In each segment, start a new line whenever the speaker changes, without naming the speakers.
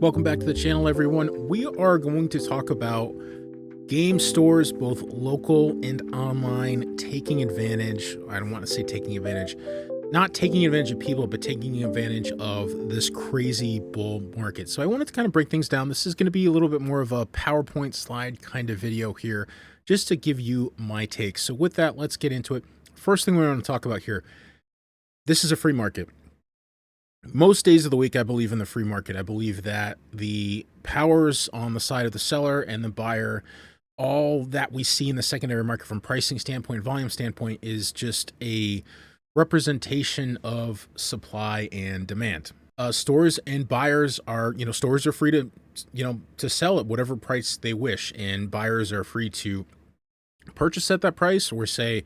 Welcome back to the channel, everyone. We are going to talk about game stores, both local and online, taking advantage. I don't want to say taking advantage, not taking advantage of people, but taking advantage of this crazy bull market. So I wanted to kind of break things down. This is going to be a little bit more of a PowerPoint slide kind of video here, just to give you my take. So with that, let's get into it. First thing we want to talk about here, this is a free market. Most days of the week, I believe in the free market. I believe that the powers on the side of the seller and the buyer, all that we see in the secondary market from pricing standpoint, volume standpoint, is just a representation of supply and demand. Stores and buyers are, stores are free to, to sell at whatever price they wish, and buyers are free to purchase at that price or say,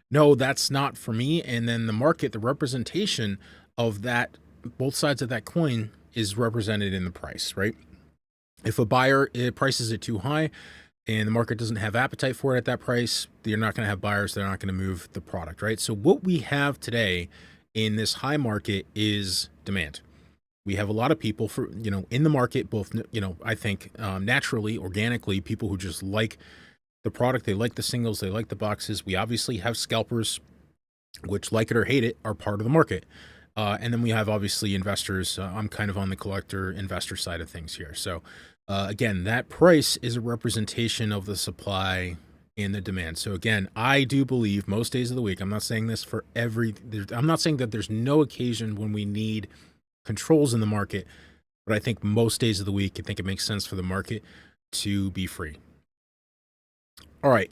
no, that's not for me. And then the market, the representation of that, both sides of that coin is represented in the price, right? If a buyer prices it too high and the market doesn't have appetite for it at that price, you're not going to have buyers. They're not going to move the product, right? So what we have today in this high market is demand. We have a lot of people in the market, both, I think naturally, organically, people who just like the product. They like the singles. They like the boxes. We obviously have scalpers, which, like it or hate it, are part of the market. And then we have obviously investors. I'm kind of on the collector investor side of things here. So again, that price is a representation of the supply and the demand. So again, I do believe most days of the week, I'm not saying this for I'm not saying that there's no occasion when we need controls in the market, but I think most days of the week, I think it makes sense for the market to be free. All right.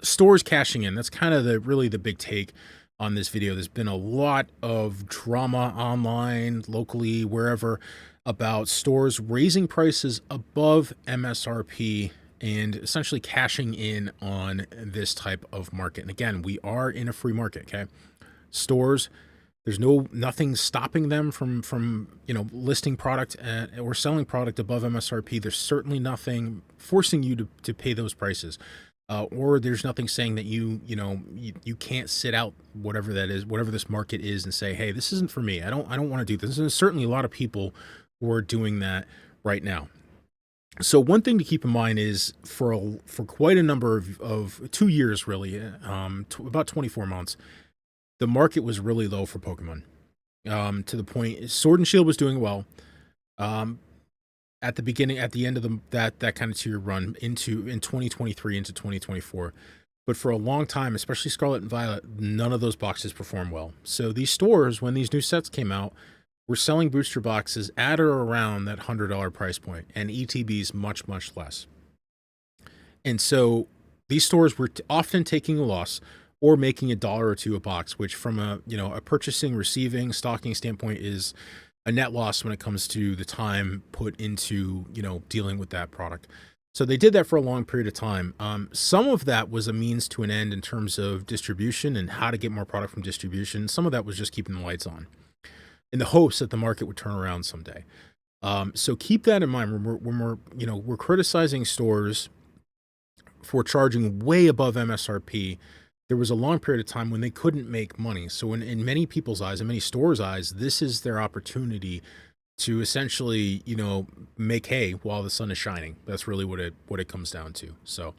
Stores cashing in. That's kind of really the big take on this video. There's been a lot of drama online, locally, wherever, about stores raising prices above MSRP and essentially cashing in on this type of market. And again, we are in a free market, okay? Stores, there's nothing stopping them from listing product or selling product above MSRP. There's certainly nothing forcing you to pay those prices. Or there's nothing saying that you can't sit out whatever that is, whatever this market is, and say, hey, this isn't for me. I don't want to do this. There's certainly a lot of people who are doing that right now. So one thing to keep in mind is for quite a number of 2 years, really, about 24 months, the market was really low for Pokemon. To the point, Sword and Shield was doing well. At the end of that kind of 2-year run in 2023 into 2024. But for a long time, especially Scarlet and Violet, none of those boxes performed well. So these stores, when these new sets came out, were selling booster boxes at or around that $100 price point, and ETBs much, much less. And so these stores were often taking a loss or making $1 or $2 a box, which from a purchasing, receiving, stocking standpoint is a net loss when it comes to the time put into, dealing with that product. So they did that for a long period of time. Some of that was a means to an end in terms of distribution and how to get more product from distribution. Some of that was just keeping the lights on in the hopes that the market would turn around someday. So keep that in mind when we're criticizing stores for charging way above MSRP. There was a long period of time when they couldn't make money. So in many people's eyes, in many stores' eyes, this is their opportunity to essentially, make hay while the sun is shining. That's really what it comes down to. So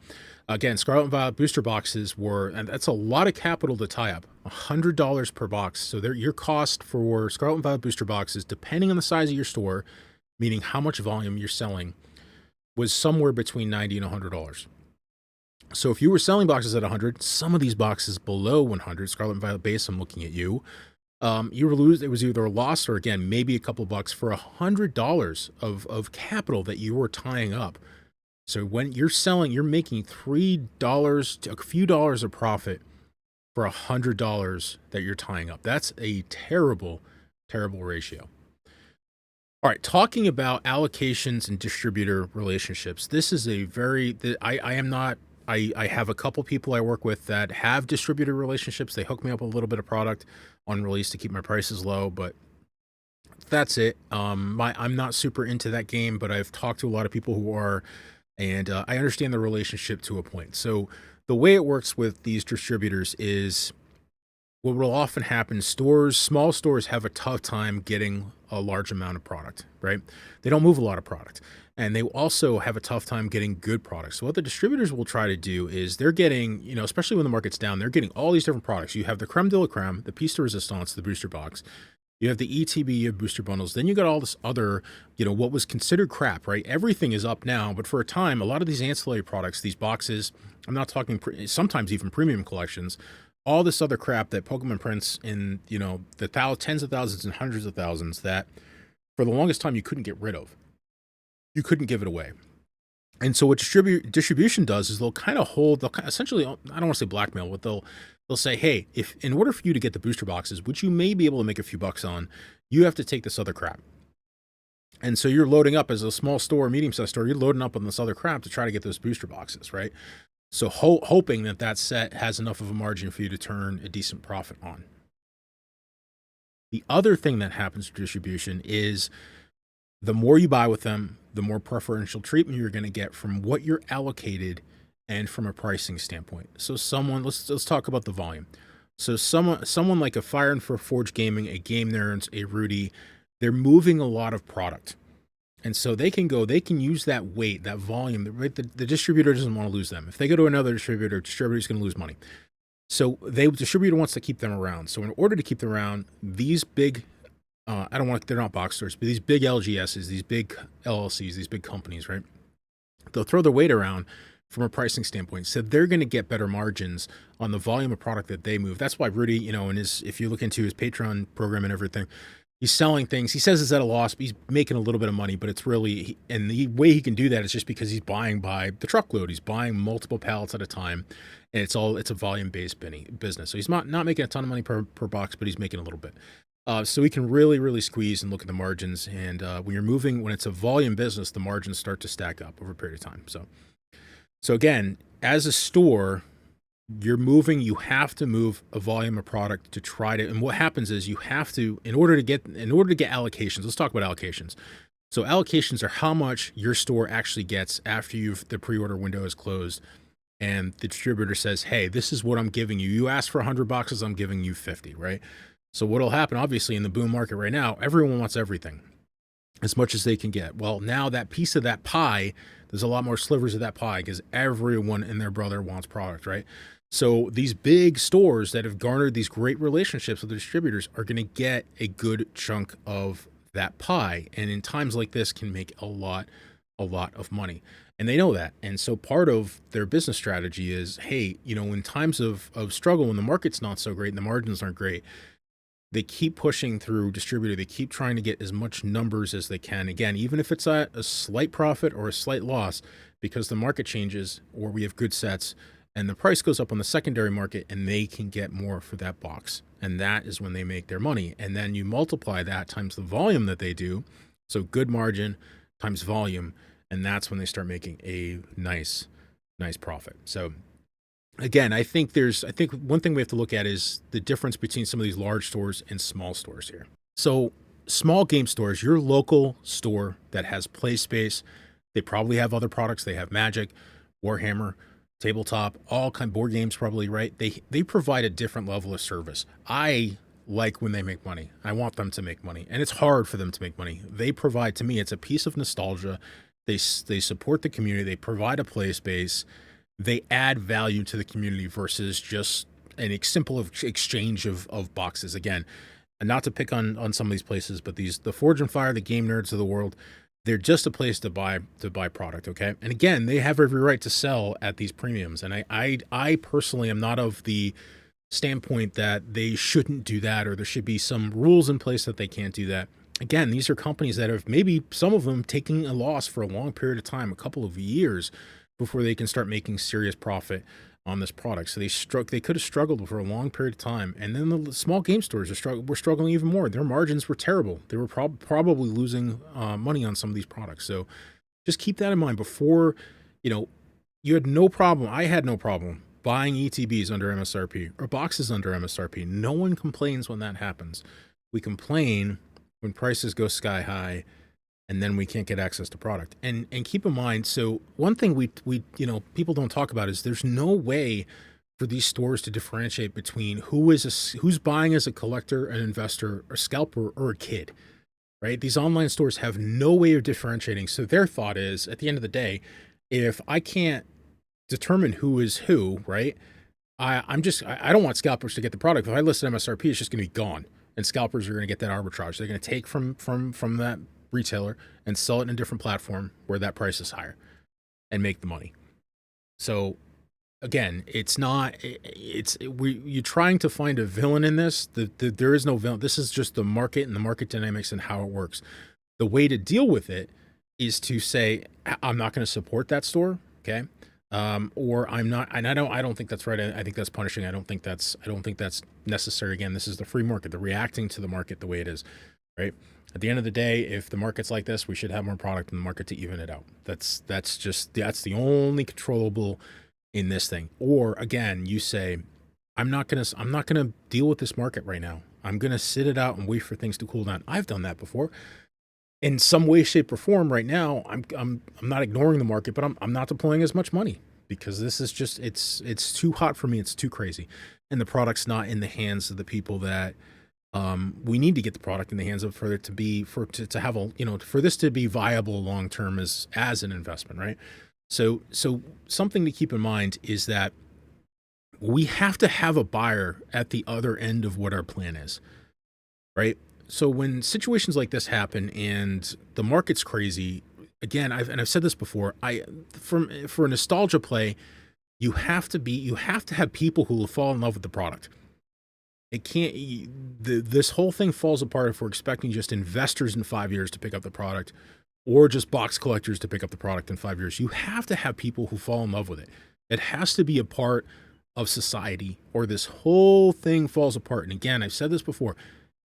again, Scarlet and Violet booster boxes and that's a lot of capital to tie up, $100 per box. So your cost for Scarlet and Violet booster boxes, depending on the size of your store, meaning how much volume you're selling, was somewhere between $90 and $100. So if you were selling boxes at 100, some of these boxes below 100, Scarlet and Violet base, I'm looking at you, you were losing. It was either a loss or, again, maybe a couple bucks for $100 of capital that you were tying up. So when you're selling, you're making $3 to a few dollars of profit for $100 that you're tying up. That's a terrible, terrible ratio. All right, talking about allocations and distributor relationships. This is I have a couple people I work with that have distributor relationships. They hook me up with a little bit of product on release to keep my prices low, but that's it. I'm not super into that game, but I've talked to a lot of people who are, and I understand the relationship to a point. So the way it works with these distributors is what will often happen, stores, small stores have a tough time getting a large amount of product, right? They don't move a lot of product. And they also have a tough time getting good products. So what the distributors will try to do is they're getting, especially when the market's down, they're getting all these different products. You have the creme de la creme, the piece de resistance, the booster box. You have the ETB, you have booster bundles. Then you got all this other, what was considered crap, right? Everything is up now, but for a time, a lot of these ancillary products, these boxes, I'm not talking, sometimes even premium collections, all this other crap that Pokemon prints in, the tens of thousands and hundreds of thousands that for the longest time you couldn't get rid of. You couldn't give it away. And so what distribution does is they'll essentially, I don't want to say blackmail, but they'll say, hey, if in order for you to get the booster boxes, which you may be able to make a few bucks on, you have to take this other crap. And so you're loading up as a small store, medium-sized store, you're loading up on this other crap to try to get those booster boxes, right? So hoping that set has enough of a margin for you to turn a decent profit on. The other thing that happens to distribution is the more you buy with them, the more preferential treatment you're going to get from what you're allocated and from a pricing standpoint. So let's talk about the volume. So someone like a Fire and Forge Gaming, a Game Nerds, a Rudy, they're moving a lot of product. And so they can use that weight, that volume, right? The distributor doesn't want to lose them. If they go to another distributor's going to lose money. So the distributor wants to keep them around. So in order to keep them around, these big, they're not box stores, but these big LGSs, these big LLCs, these big companies, right? They'll throw their weight around from a pricing standpoint. So they're going to get better margins on the volume of product that they move. That's why Rudy, if you look into his Patreon program and everything, he's selling things. He says it's at a loss, but he's making a little bit of money, but it's really, and the way he can do that is just because he's buying by the truckload. He's buying multiple pallets at a time, and it's a volume-based business. So he's not making a ton of money per box, but he's making a little bit. So he can really, really squeeze and look at the margins. And when it's a volume business, the margins start to stack up over a period of time. So again, as a store, you have to move a volume of product to try to, and what happens is you have to, in order to get allocations, let's talk about allocations. So allocations are how much your store actually gets after the pre-order window is closed and the distributor says, hey, this is what I'm giving you. You asked for 100 boxes, I'm giving you 50, right? So what'll happen, obviously, in the boom market right now, everyone wants everything as much as they can get. Well, now that piece of that pie, there's a lot more slivers of that pie because everyone and their brother wants product, right? So these big stores that have garnered these great relationships with the distributors are going to get a good chunk of that pie. And in times like this can make a lot of money. And they know that. And so part of their business strategy is, hey, in times of struggle, when the market's not so great and the margins aren't great, they keep pushing through distributor. They keep trying to get as much numbers as they can. Again, even if it's at a slight profit or a slight loss, because the market changes or we have good sets and the price goes up on the secondary market and they can get more for that box. And that is when they make their money. And then you multiply that times the volume that they do. So good margin times volume. And that's when they start making a nice profit. So again, I think one thing we have to look at is the difference between some of these large stores and small stores here. So small game stores, your local store that has play space, they probably have other products. They have Magic, Warhammer, tabletop, all kind of board games probably, right? They provide a different level of service. I like when they make money. I want them to make money. And it's hard for them to make money. They provide, to me, it's a piece of nostalgia. They support the community. They provide a play space. They add value to the community versus just a simple exchange of boxes. Again, and not to pick on some of these places, but the Forge and Fire, the Game Nerds of the world, they're just a place to buy product, okay? And again, they have every right to sell at these premiums. And I personally am not of the standpoint that they shouldn't do that or there should be some rules in place that they can't do that. Again, these are companies that have maybe some of them taking a loss for a long period of time, a couple of years, before they can start making serious profit on this product. So they could have struggled for a long period of time. And then the small game stores were struggling even more. Their margins were terrible. They were probably losing money on some of these products. So just keep that in mind before, you had no problem. I had no problem buying ETBs under MSRP or boxes under MSRP. No one complains when that happens. We complain when prices go sky high and then we can't get access to product. And keep in mind, so one thing we people don't talk about is there's no way for these stores to differentiate between who's buying as a collector, an investor, a scalper, or a kid, right? These online stores have no way of differentiating. So their thought is, at the end of the day, if I can't determine who is who, right? I don't want scalpers to get the product. If I list MSRP, it's just going to be gone, and scalpers are going to get that arbitrage. They're going to take from that retailer and sell it in a different platform where that price is higher and make the money. So again, you're trying to find a villain in this. There is no villain. This is just the market and the market dynamics and how it works. The way to deal with it is to say, I'm not going to support that store. Okay. Or I'm not, and I don't think that's right. I think that's punishing. I don't think that's necessary. Again, this is the free market. They're reacting to the market the way it is, right? At the end of the day, if the market's like this, we should have more product in the market to even it out. That's the only controllable in this thing. Or again, you say, I'm not gonna deal with this market right now. I'm gonna sit it out and wait for things to cool down. I've done that before. In some way, shape, or form, right now, I'm not ignoring the market, but I'm not deploying as much money because this is just it's too hot for me. It's too crazy, and the product's not in the hands of the people that we need to get the product in the hands of for it to be to have a for this to be viable long term as an investment, right? So something to keep in mind is that we have to have a buyer at the other end of what our plan is, right? So when situations like this happen and the market's crazy, again, I've said this before, for a nostalgia play, you have to have people who will fall in love with the product. It can't, this whole thing falls apart if we're expecting just investors in 5 years to pick up the product or just box collectors to pick up the product in 5 years. You have to have people who fall in love with it. It has to be a part of society or this whole thing falls apart. And again, I've said this before,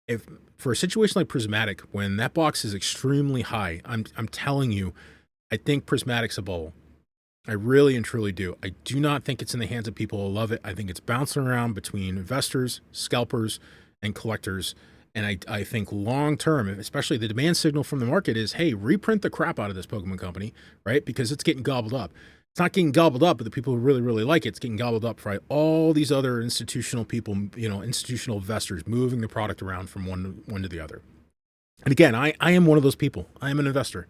if for a situation like Prismatic, when that box is extremely high, I'm telling you, I think Prismatic's a bubble. I really and truly do. I do not think it's in the hands of people who love it. I think it's bouncing around between investors, scalpers, and collectors. And I think long term, especially the demand signal from the market is, hey, reprint the crap out of this Pokemon company, right? Because it's getting gobbled up. It's not getting gobbled up, but the people who really, really like it, it's getting gobbled up by all these other institutional people, institutional investors moving the product around from one to the other. And again, I am one of those people. I am an investor,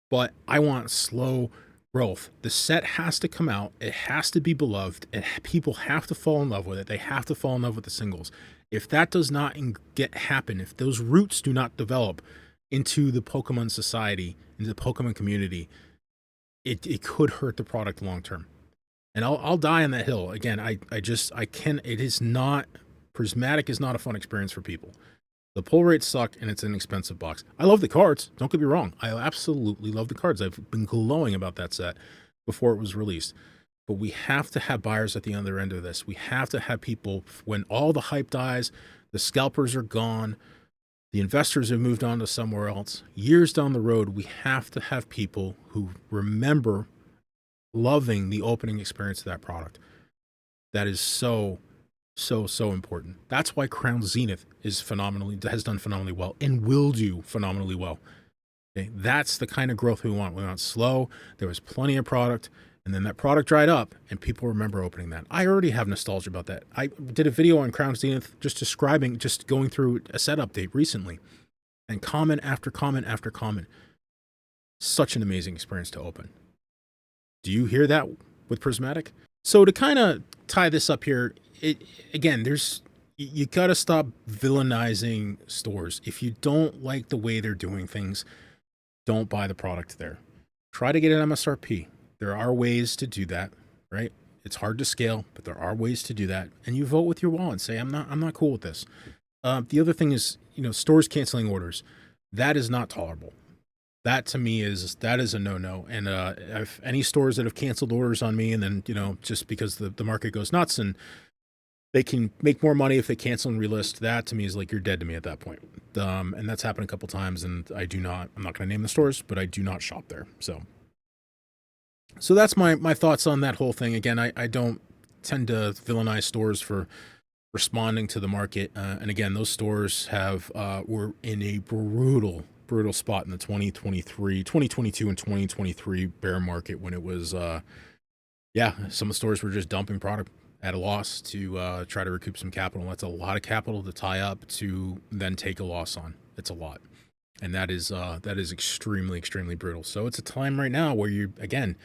but I want slow growth. The set has to come out. It has to be beloved. People have to fall in love with it. They have to fall in love with the singles. If that does not happen, if those roots do not develop into the Pokemon society, into the Pokemon community, it could hurt the product long term. And I'll die on that hill. Again, I can, it is not, Prismatic is not a fun experience for people. The pull rates suck and it's an expensive box. I love the cards. Don't get me wrong. I absolutely love the cards. I've been glowing about that set before it was released. But we have to have buyers at the other end of this. We have to have people when all the hype dies, the scalpers are gone, the investors have moved on to somewhere else. Years down the road, we have to have people who remember loving the opening experience of that product. That is so important. That's why Crown Zenith has done phenomenally well and will do phenomenally well. Okay? That's the kind of growth we want. We want slow. There was plenty of product, and then that product dried up, and people remember opening that. I already have nostalgia about that. I did a video on Crown Zenith just going through a set update recently, and comment after comment after comment. Such an amazing experience to open. Do you hear that with Prismatic? So to kind of tie this up here, you got to stop villainizing stores. If you don't like the way they're doing things, don't buy the product there. Try to get an MSRP. There are ways to do that, right? It's hard to scale, but there are ways to do that. And you vote with your wallet and say, I'm not cool with this. The other thing is, stores canceling orders. That is not tolerable. That to me is a no-no. And if any stores that have canceled orders on me and then, just because the market goes nuts and they can make more money if they cancel and relist, that to me is like you're dead to me at that point. And that's happened a couple times, and I'm not going to name the stores, but I do not shop there. So that's my thoughts on that whole thing. Again, I don't tend to villainize stores for responding to the market. And again, those stores were in a brutal spot in the 2022 and 2023 bear market when it was, some of the stores were just dumping product at a loss to try to recoup some capital. That's a lot of capital to tie up to then take a loss on. It's a lot. And that is extremely, extremely brutal. So it's a time right now where again,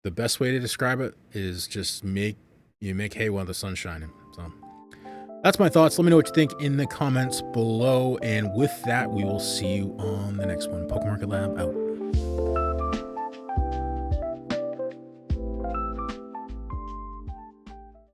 the best way to describe it is just make hay while the sun's shining. So that's my thoughts. Let me know what you think in the comments below. And with that, we will see you on the next one. PokeMarketLab out.